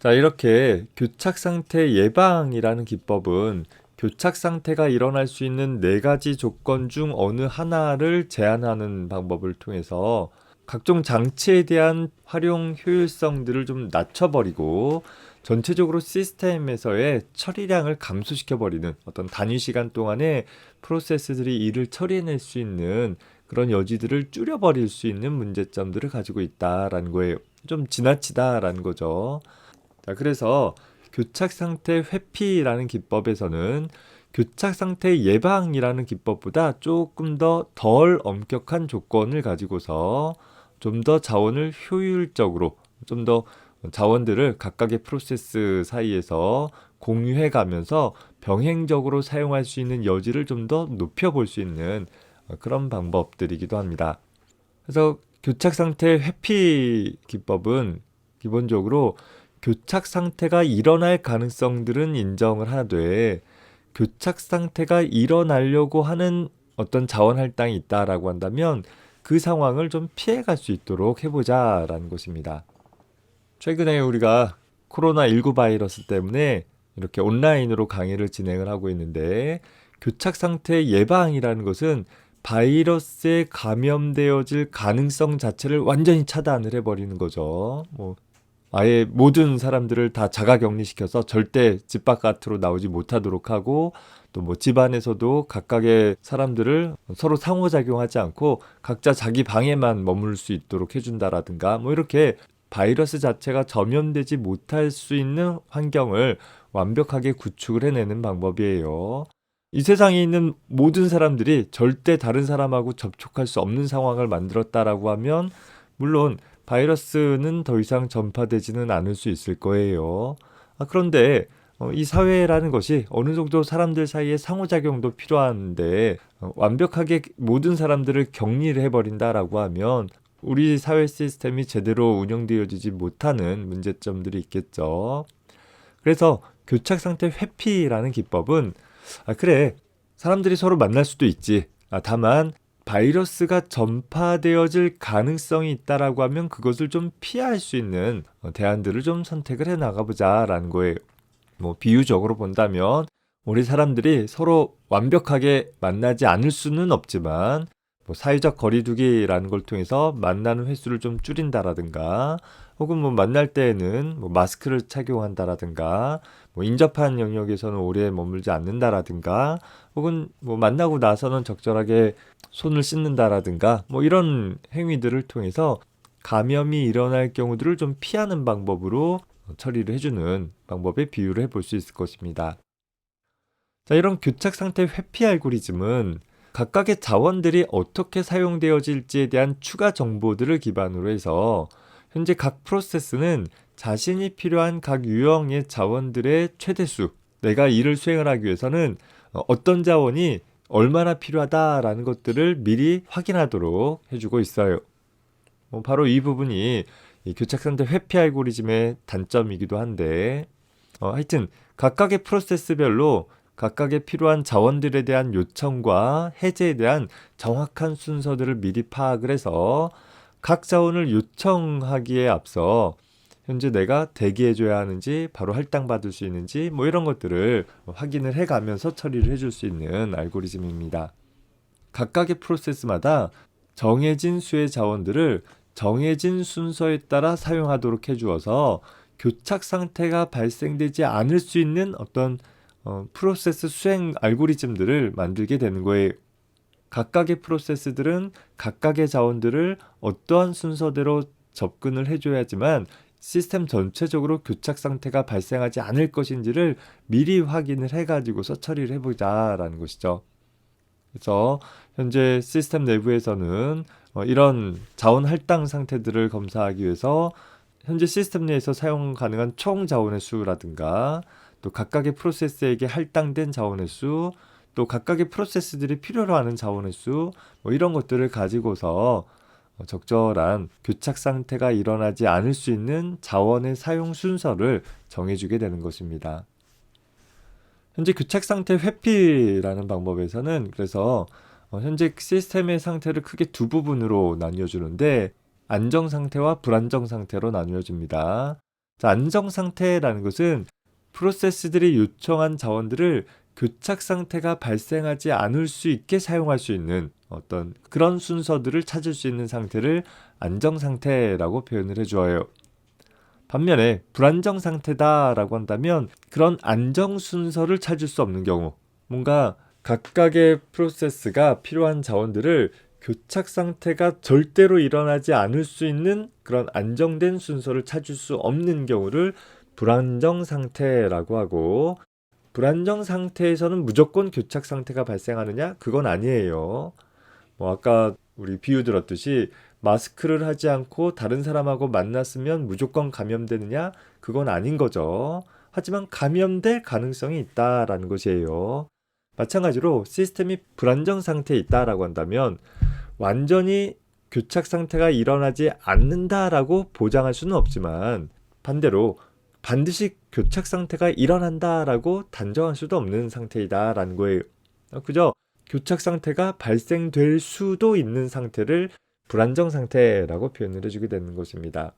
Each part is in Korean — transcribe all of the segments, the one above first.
자, 이렇게 교착 상태 예방이라는 기법은 교착 상태가 일어날 수 있는 네 가지 조건 중 어느 하나를 제한하는 방법을 통해서 각종 장치에 대한 활용 효율성들을 좀 낮춰버리고 전체적으로 시스템에서의 처리량을 감소시켜버리는 어떤 단위 시간 동안에 프로세스들이 일을 처리해낼 수 있는 그런 여지들을 줄여버릴 수 있는 문제점들을 가지고 있다라는 거예요. 좀 지나치다라는 거죠. 자, 그래서 교착 상태 회피라는 기법에서는 교착 상태 예방이라는 기법보다 조금 더 덜 엄격한 조건을 가지고서 좀 더 자원을 효율적으로 좀 더 자원들을 각각의 프로세스 사이에서 공유해 가면서 병행적으로 사용할 수 있는 여지를 좀 더 높여볼 수 있는 그런 방법들이기도 합니다. 그래서 교착 상태 회피 기법은 기본적으로 교착 상태가 일어날 가능성들은 인정을 하되 교착 상태가 일어나려고 하는 어떤 자원 할당이 있다라고 한다면 그 상황을 좀 피해갈 수 있도록 해보자라는 것입니다. 최근에 우리가 코로나19 바이러스 때문에 이렇게 온라인으로 강의를 진행을 하고 있는데 교착 상태 예방이라는 것은 바이러스에 감염되어질 가능성 자체를 완전히 차단을 해버리는 거죠. 아예 모든 사람들을 다 자가 격리시켜서 절대 집 바깥으로 나오지 못하도록 하고 또 집안에서도 각각의 사람들을 서로 상호작용하지 않고 각자 자기 방에만 머물 수 있도록 해준다라든가 이렇게 바이러스 자체가 전염되지 못할 수 있는 환경을 완벽하게 구축을 해내는 방법이에요. 이 세상에 있는 모든 사람들이 절대 다른 사람하고 접촉할 수 없는 상황을 만들었다라고 하면 물론 바이러스는 더 이상 전파되지는 않을 수 있을 거예요. 그런데 이 사회라는 것이 어느 정도 사람들 사이에 상호작용도 필요한데 완벽하게 모든 사람들을 격리를 해버린다라고 하면 우리 사회 시스템이 제대로 운영되어지지 못하는 문제점들이 있겠죠. 그래서 교착 상태 회피라는 기법은 그래, 사람들이 서로 만날 수도 있지. 다만 바이러스가 전파되어질 가능성이 있다라고 하면 그것을 좀 피할 수 있는 대안들을 좀 선택을 해 나가보자라는 거예요. 비유적으로 본다면 우리 사람들이 서로 완벽하게 만나지 않을 수는 없지만 사회적 거리두기라는 걸 통해서 만나는 횟수를 좀 줄인다라든가 혹은 만날 때에는 마스크를 착용한다라든가 인접한 영역에서는 오래 머물지 않는다라든가 혹은 만나고 나서는 적절하게 손을 씻는다라든가 이런 행위들을 통해서 감염이 일어날 경우들을 좀 피하는 방법으로 처리를 해주는 방법에 비유를 해볼 수 있을 것입니다. 자, 이런 교착 상태 회피 알고리즘은 각각의 자원들이 어떻게 사용되어질지에 대한 추가 정보들을 기반으로 해서 현재 각 프로세스는 자신이 필요한 각 유형의 자원들의 최대수, 내가 일을 수행을 하기 위해서는 어떤 자원이 얼마나 필요하다라는 것들을 미리 확인하도록 해주고 있어요. 바로 이 부분이 이 교착 상태 회피 알고리즘의 단점이기도 한데 하여튼 각각의 프로세스별로 각각의 필요한 자원들에 대한 요청과 해제에 대한 정확한 순서들을 미리 파악을 해서 각 자원을 요청하기에 앞서 현재 내가 대기해줘야 하는지 바로 할당받을 수 있는지 이런 것들을 확인을 해가면서 처리를 해줄 수 있는 알고리즘입니다. 각각의 프로세스마다 정해진 수의 자원들을 정해진 순서에 따라 사용하도록 해주어서 교착 상태가 발생되지 않을 수 있는 어떤 프로세스 수행 알고리즘들을 만들게 되는 거예요. 각각의 프로세스들은 각각의 자원들을 어떠한 순서대로 접근을 해줘야지만 시스템 전체적으로 교착 상태가 발생하지 않을 것인지를 미리 확인을 해가지고서 처리를 해보자라는 것이죠. 그래서 현재 시스템 내부에서는 이런 자원 할당 상태들을 검사하기 위해서 현재 시스템 내에서 사용 가능한 총 자원의 수라든가 또 각각의 프로세스에게 할당된 자원의 수, 또 각각의 프로세스들이 필요로 하는 자원의 수, 이런 것들을 가지고서 적절한 교착 상태가 일어나지 않을 수 있는 자원의 사용 순서를 정해주게 되는 것입니다. 현재 교착 상태 회피라는 방법에서는 그래서 현재 시스템의 상태를 크게 두 부분으로 나뉘어 주는데 안정 상태와 불안정 상태로 나뉘어 줍니다. 자, 안정 상태라는 것은 프로세스들이 요청한 자원들을 교착 상태가 발생하지 않을 수 있게 사용할 수 있는 어떤 그런 순서들을 찾을 수 있는 상태를 안정 상태라고 표현을 해주어요. 반면에 불안정 상태다라고 한다면 그런 안정 순서를 찾을 수 없는 경우, 뭔가 각각의 프로세스가 필요한 자원들을 교착 상태가 절대로 일어나지 않을 수 있는 그런 안정된 순서를 찾을 수 없는 경우를 불안정 상태라고 하고, 불안정 상태에서는 무조건 교착 상태가 발생하느냐? 그건 아니에요. 아까 우리 비유 들었듯이 마스크를 하지 않고 다른 사람하고 만났으면 무조건 감염되느냐? 그건 아닌 거죠. 하지만 감염될 가능성이 있다라는 것이에요. 마찬가지로 시스템이 불안정 상태에 있다라고 한다면 완전히 교착 상태가 일어나지 않는다라고 보장할 수는 없지만 반대로 반드시 교착 상태가 일어난다라고 단정할 수도 없는 상태이다라는 거예요. 그죠? 교착 상태가 발생될 수도 있는 상태를 불안정 상태라고 표현을 해주게 되는 것입니다.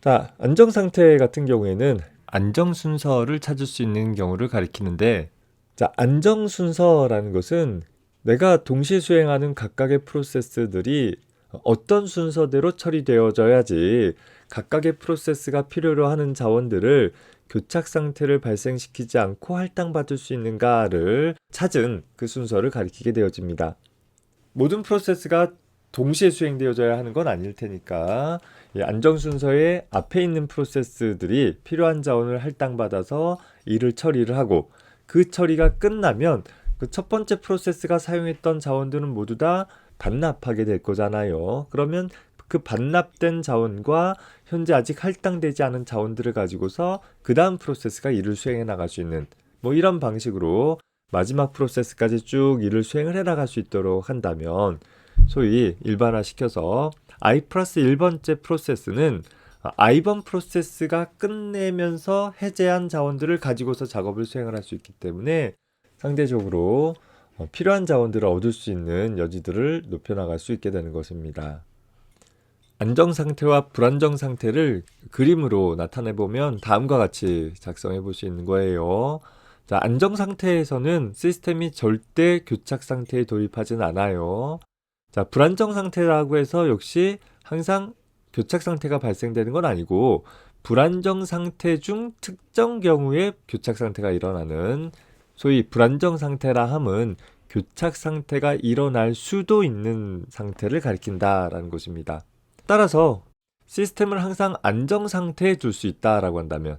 자, 안정 상태 같은 경우에는 안정 순서를 찾을 수 있는 경우를 가리키는데, 자, 안정 순서라는 것은 내가 동시에 수행하는 각각의 프로세스들이 어떤 순서대로 처리되어져야지 각각의 프로세스가 필요로 하는 자원들을 교착 상태를 발생시키지 않고 할당받을 수 있는가를 찾은 그 순서를 가리키게 되어집니다. 모든 프로세스가 동시에 수행되어져야 하는 건 아닐 테니까 안정 순서의 앞에 있는 프로세스들이 필요한 자원을 할당받아서 일을 처리를 하고, 그 처리가 끝나면 그 첫 번째 프로세스가 사용했던 자원들은 모두 다 반납하게 될 거잖아요. 그러면 그 반납된 자원과 현재 아직 할당되지 않은 자원들을 가지고서 그 다음 프로세스가 일을 수행해 나갈 수 있는 이런 방식으로 마지막 프로세스까지 쭉 일을 수행을 해 나갈 수 있도록 한다면, 소위 일반화시켜서 I 플러스 1번째 프로세스는 I번 프로세스가 끝내면서 해제한 자원들을 가지고서 작업을 수행을 할 수 있기 때문에 상대적으로 필요한 자원들을 얻을 수 있는 여지들을 높여나갈 수 있게 되는 것입니다. 안정 상태와 불안정 상태를 그림으로 나타내 보면 다음과 같이 작성해 볼 수 있는 거예요. 자, 안정 상태에서는 시스템이 절대 교착 상태에 돌입하진 않아요. 자, 불안정 상태라고 해서 역시 항상 교착 상태가 발생되는 건 아니고, 불안정 상태 중 특정 경우에 교착 상태가 일어나는, 소위 불안정 상태라 함은 교착 상태가 일어날 수도 있는 상태를 가리킨다라는 것입니다. 따라서 시스템을 항상 안정 상태에 둘 수 있다라고 한다면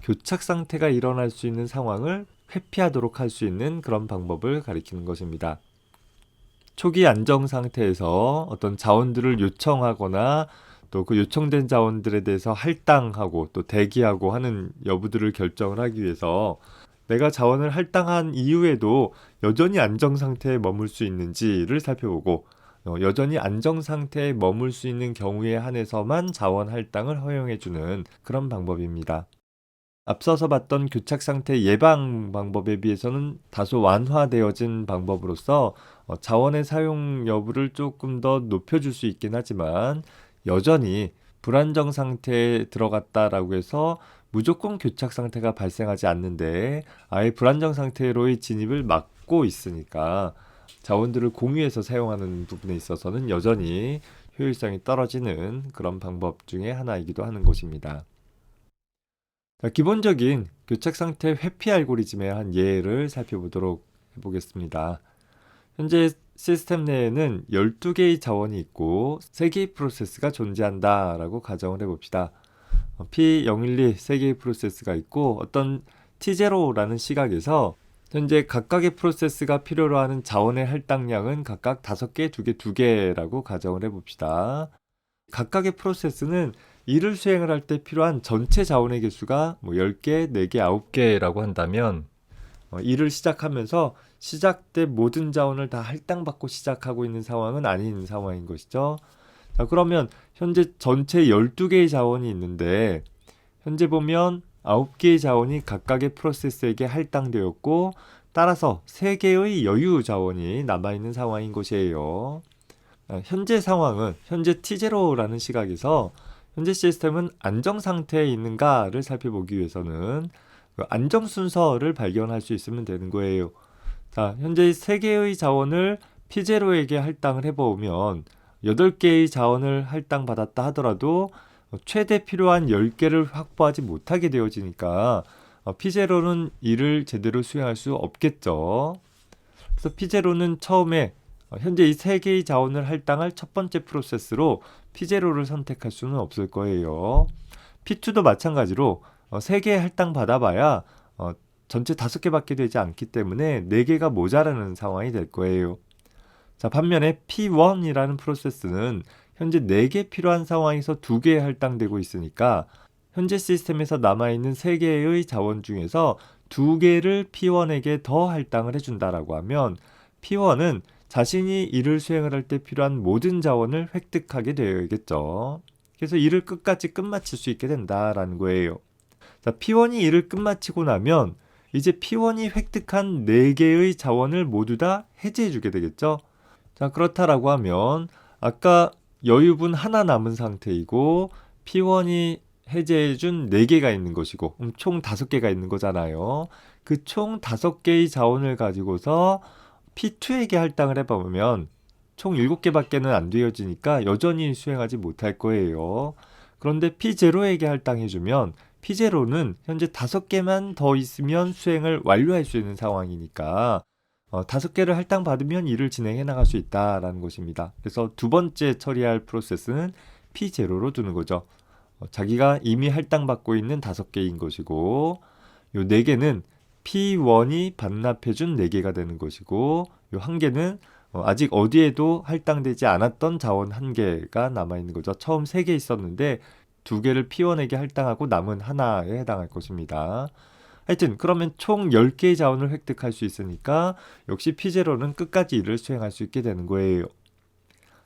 교착 상태가 일어날 수 있는 상황을 회피하도록 할 수 있는 그런 방법을 가리키는 것입니다. 초기 안정 상태에서 어떤 자원들을 요청하거나 또 그 요청된 자원들에 대해서 할당하고 또 대기하고 하는 여부들을 결정을 하기 위해서 내가 자원을 할당한 이후에도 여전히 안정 상태에 머물 수 있는지를 살펴보고, 여전히 안정 상태에 머물 수 있는 경우에 한해서만 자원 할당을 허용해주는 그런 방법입니다. 앞서서 봤던 교착 상태 예방 방법에 비해서는 다소 완화되어진 방법으로서 자원의 사용 여부를 조금 더 높여줄 수 있긴 하지만, 여전히 불안정 상태에 들어갔다라고 해서 무조건 교착 상태가 발생하지 않는데 아예 불안정 상태로의 진입을 막고 있으니까 자원들을 공유해서 사용하는 부분에 있어서는 여전히 효율성이 떨어지는 그런 방법 중에 하나이기도 하는 것입니다. 자, 기본적인 교착 상태 회피 알고리즘의 한 예를 살펴보도록 해보겠습니다. 현재 시스템 내에는 12개의 자원이 있고 3개의 프로세스가 존재한다라고 가정을 해봅시다. P012 3개의 프로세스가 있고 어떤 T0라는 시각에서 현재 각각의 프로세스가 필요로 하는 자원의 할당량은 각각 5개, 2개, 2개라고 가정을 해봅시다. 각각의 프로세스는 일을 수행을 할 때 필요한 전체 자원의 개수가 10개, 4개, 9개라고 한다면 일을 시작하면서 시작 때 모든 자원을 다 할당받고 시작하고 있는 상황은 아닌 상황인 것이죠. 자, 그러면 현재 전체 12개의 자원이 있는데 현재 보면 9개의 자원이 각각의 프로세스에게 할당되었고 따라서 3개의 여유 자원이 남아있는 상황인 것이에요. 현재 상황은 현재 T0라는 시각에서 현재 시스템은 안정 상태에 있는가를 살펴보기 위해서는 그 안정 순서를 발견할 수 있으면 되는 거예요. 자, 현재 3개의 자원을 P0에게 할당을 해보면 8개의 자원을 할당받았다 하더라도 최대 필요한 10개를 확보하지 못하게 되어지니까 P0는 이를 제대로 수행할 수 없겠죠. 그래서 P0는 처음에 현재 이 3개의 자원을 할당할 첫 번째 프로세스로 P0를 선택할 수는 없을 거예요. P2도 마찬가지로 3개 할당 받아봐야 전체 5개밖에 되지 않기 때문에 4개가 모자라는 상황이 될 거예요. 자, 반면에 P1이라는 프로세스는 현재 4개 필요한 상황에서 2개 할당되고 있으니까 현재 시스템에서 남아있는 3개의 자원 중에서 2개를 P1에게 더 할당을 해준다라고 하면 P1은 자신이 이를 수행을 할 때 필요한 모든 자원을 획득하게 되겠죠. 그래서 이를 끝까지 끝마칠 수 있게 된다라는 거예요. 자, P1이 이를 끝마치고 나면 이제 P1이 획득한 4개의 자원을 모두 다 해제해 주게 되겠죠. 자, 그렇다라고 하면 아까 여유분 하나 남은 상태이고 P1이 해제해 준 4개가 있는 것이고 총 5개가 있는 거잖아요. 그 총 5개의 자원을 가지고서 P2에게 할당을 해보면 총 7개밖에는 안 되어지니까 여전히 수행하지 못할 거예요. 그런데 P0에게 할당해주면 P0는 현재 5개만 더 있으면 수행을 완료할 수 있는 상황이니까 5개를 할당받으면 일을 진행해 나갈 수 있다라는 것입니다. 그래서 두 번째 처리할 프로세스는 P0로 두는 거죠. 자기가 이미 할당받고 있는 5개인 것이고 요 4개는 P1이 반납해준 4개가 되는 것이고 요 1개는 아직 어디에도 할당되지 않았던 자원 1개가 남아있는 거죠. 처음 3개 있었는데 2개를 P1에게 할당하고 남은 하나에 해당할 것입니다. 하여튼 그러면 총 10개의 자원을 획득할 수 있으니까 역시 P0는 끝까지 일을 수행할 수 있게 되는 거예요.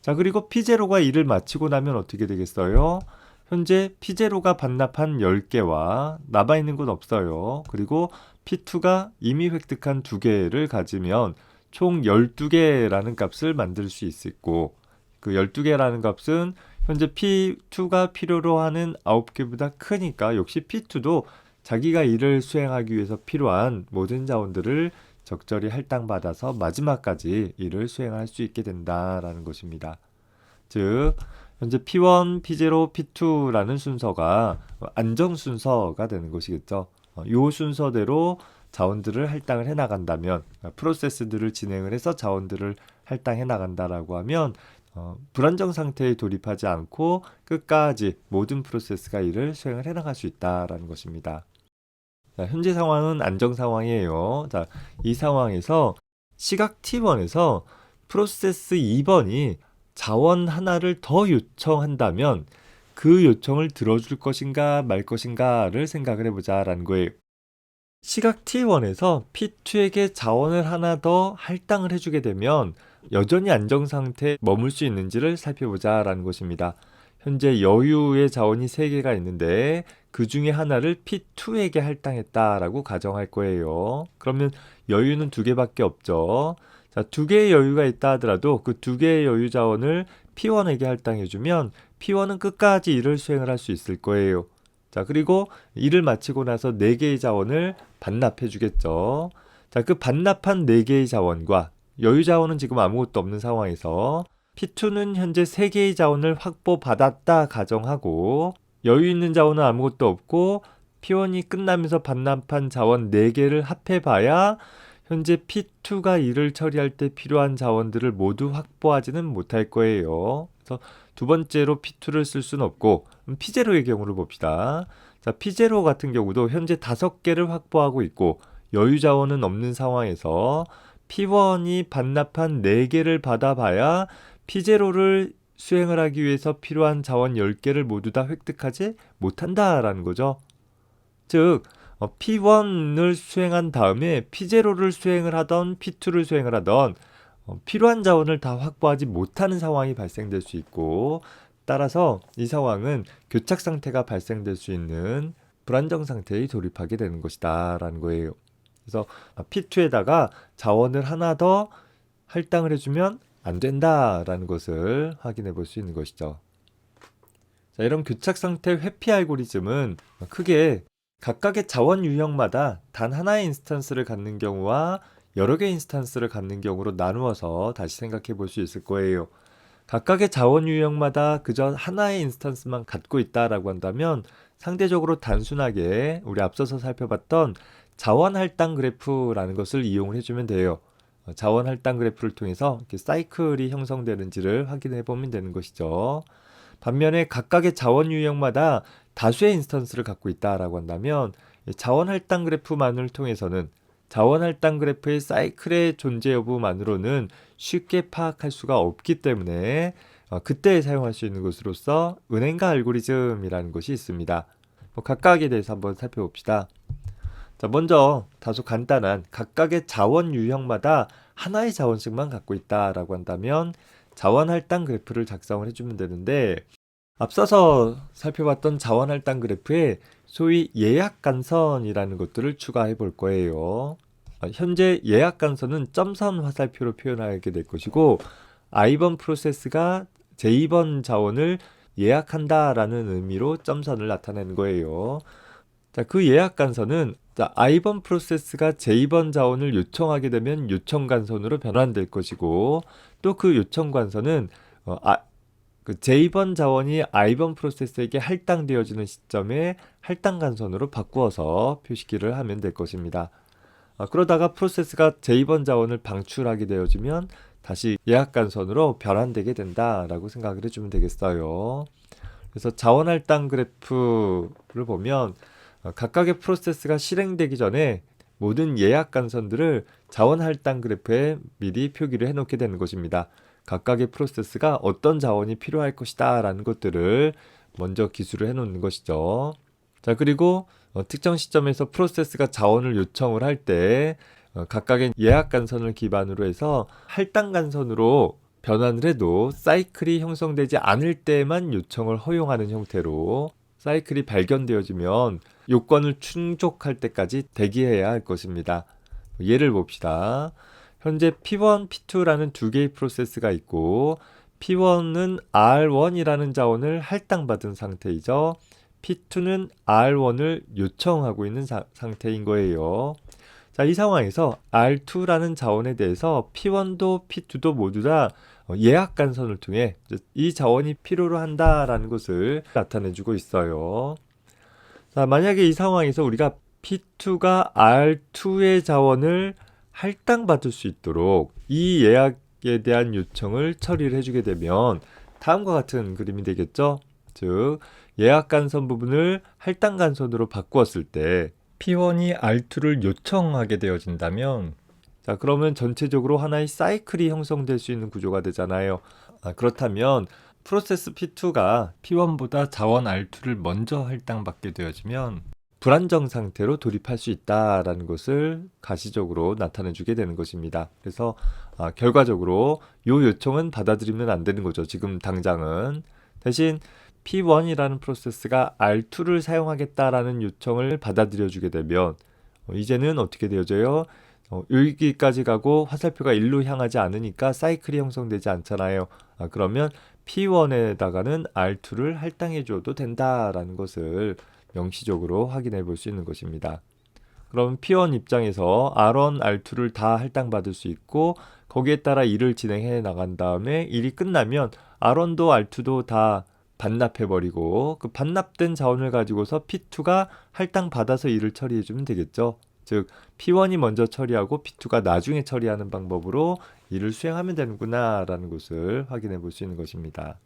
자, 그리고 P0가 일을 마치고 나면 어떻게 되겠어요? 현재 P0가 반납한 10개와 남아있는 건 없어요. 그리고 P2가 이미 획득한 2개를 가지면 총 12개라는 값을 만들 수 있고 그 12개라는 값은 현재 P2가 필요로 하는 9개보다 크니까 역시 P2도 자기가 일을 수행하기 위해서 필요한 모든 자원들을 적절히 할당받아서 마지막까지 일을 수행할 수 있게 된다라는 것입니다. 즉 현재 P1, P0, P2라는 순서가 안정 순서가 되는 것이겠죠. 이 순서대로 자원들을 할당을 해 나간다면 프로세스들을 진행을 해서 자원들을 할당해 나간다라고 하면 불안정 상태에 돌입하지 않고 끝까지 모든 프로세스가 이를 수행을 해 나갈 수 있다라는 것입니다. 자, 현재 상황은 안정 상황이에요. 자, 이 상황에서 시각 T1에서 프로세스 2번이 자원 하나를 더 요청한다면 그 요청을 들어줄 것인가 말 것인가를 생각을 해보자라는 거예요. 시각 T1에서 P2에게 자원을 하나 더 할당을 해주게 되면 여전히 안정 상태에 머물 수 있는지를 살펴보자라는 것입니다. 현재 여유의 자원이 3개가 있는데 그 중에 하나를 P2에게 할당했다라고 가정할 거예요. 그러면 여유는 2개밖에 없죠. 자, 2개의 여유가 있다 하더라도 그 2개의 여유 자원을 P1에게 할당해주면 P1은 끝까지 일을 수행을 할 수 있을 거예요. 자, 그리고 일을 마치고 나서 4개의 자원을 반납해 주겠죠. 자, 그 반납한 4개의 자원과 여유 자원은 지금 아무것도 없는 상황에서 P2는 현재 3개의 자원을 확보받았다 가정하고 여유 있는 자원은 아무것도 없고 P1이 끝나면서 반납한 자원 4개를 합해봐야 현재 P2가 일을 처리할 때 필요한 자원들을 모두 확보하지는 못할 거예요. 그래서 두 번째로 P2를 쓸 수는 없고 P0의 경우를 봅시다. 자, P0 같은 경우도 현재 5개를 확보하고 있고 여유 자원은 없는 상황에서 P1이 반납한 4개를 받아봐야 P0를 수행을 하기 위해서 필요한 자원 10개를 모두 다 획득하지 못한다라는 거죠. 즉 P1을 수행한 다음에 P0를 수행을 하던 P2를 수행을 하던 필요한 자원을 다 확보하지 못하는 상황이 발생될 수 있고 따라서 이 상황은 교착 상태가 발생될 수 있는 불안정 상태에 돌입하게 되는 것이다 라는 거예요. 그래서 P2에다가 자원을 하나 더 할당을 해주면 안 된다라는 것을 확인해 볼 수 있는 것이죠. 자, 이런 교착 상태 회피 알고리즘은 크게 각각의 자원 유형마다 단 하나의 인스턴스를 갖는 경우와 여러 개의 인스턴스를 갖는 경우로 나누어서 다시 생각해 볼 수 있을 거예요. 각각의 자원 유형마다 그저 하나의 인스턴스만 갖고 있다라고 한다면 상대적으로 단순하게 우리 앞서서 살펴봤던 자원 할당 그래프라는 것을 이용을 해주면 돼요. 자원 할당 그래프를 통해서 이렇게 사이클이 형성되는지를 확인해 보면 되는 것이죠. 반면에 각각의 자원 유형마다 다수의 인스턴스를 갖고 있다라고 한다면 자원 할당 그래프만을 통해서는 자원 할당 그래프의 사이클의 존재 여부만으로는 쉽게 파악할 수가 없기 때문에 그때 사용할 수 있는 것으로서 은행가 알고리즘이라는 것이 있습니다. 각각에 대해서 한번 살펴봅시다. 자, 먼저 다소 간단한 각각의 자원 유형마다 하나의 자원씩만 갖고 있다라고 한다면 자원 할당 그래프를 작성을 해주면 되는데, 앞서서 살펴봤던 자원 할당 그래프에 소위 예약 간선이라는 것들을 추가해 볼 거예요. 현재 예약 간선은 점선 화살표로 표현하게 될 것이고, I 번 프로세스가 J 번 자원을 예약한다라는 의미로 점선을 나타내는 거예요. 자, 그 예약 간선은 I 번 프로세스가 J 번 자원을 요청하게 되면 요청 간선으로 변환될 것이고, 또 그 요청 간선은 그 J 번 자원이 I 번 프로세스에게 할당되어지는 시점에 할당 간선으로 바꾸어서 표시기를 하면 될 것입니다. 그러다가 프로세스가 J 번 자원을 방출하게 되어지면 다시 예약 간선으로 변환되게 된다라고 생각을 해주면 되겠어요. 그래서 자원 할당 그래프를 보면 각각의 프로세스가 실행되기 전에 모든 예약 간선들을 자원 할당 그래프에 미리 표기를 해놓게 되는 것입니다. 각각의 프로세스가 어떤 자원이 필요할 것이다 라는 것들을 먼저 기술을 해놓는 것이죠. 자, 그리고 특정 시점에서 프로세스가 자원을 요청을 할 때 각각의 예약 간선을 기반으로 해서 할당 간선으로 변환을 해도 사이클이 형성되지 않을 때만 요청을 허용하는 형태로 사이클이 발견되어지면 요건을 충족할 때까지 대기해야 할 것입니다. 예를 봅시다. 현재 P1, P2라는 두 개의 프로세스가 있고, P1은 R1이라는 자원을 할당받은 상태이죠. P2는 R1을 요청하고 있는 상태인 거예요. 자, 이 상황에서 R2라는 자원에 대해서 P1도 P2도 모두 다 예약 간선을 통해 이 자원이 필요로 한다라는 것을 나타내주고 있어요. 자, 만약에 이 상황에서 우리가 P2가 R2의 자원을 할당받을 수 있도록 이 예약에 대한 요청을 처리를 해주게 되면 다음과 같은 그림이 되겠죠. 즉, 예약 간선 부분을 할당 간선으로 바꾸었을 때 P1이 R2를 요청하게 되어진다면, 자, 그러면 전체적으로 하나의 사이클이 형성될 수 있는 구조가 되잖아요. 그렇다면 프로세스 P2가 P1보다 자원 R2를 먼저 할당받게 되어지면 불안정 상태로 돌입할 수 있다라는 것을 가시적으로 나타내주게 되는 것입니다. 그래서 결과적으로 이 요청은 받아들이면 안 되는 거죠. 지금 당장은. 대신 P1이라는 프로세스가 R2를 사용하겠다라는 요청을 받아들여주게 되면 이제는 어떻게 되어져요? 여기까지 가고 화살표가 1로 향하지 않으니까 사이클이 형성되지 않잖아요. 그러면 P1에다가는 R2를 할당해 줘도 된다라는 것을 명시적으로 확인해 볼 수 있는 것입니다. 그럼 P1 입장에서 R1, R2를 다 할당받을 수 있고, 거기에 따라 일을 진행해 나간 다음에 일이 끝나면 R1도 R2도 다 반납해 버리고, 그 반납된 자원을 가지고서 P2가 할당받아서 일을 처리해 주면 되겠죠. 즉 P1이 먼저 처리하고 P2가 나중에 처리하는 방법으로 일을 수행하면 되는구나 라는 것을 확인해 볼 수 있는 것입니다.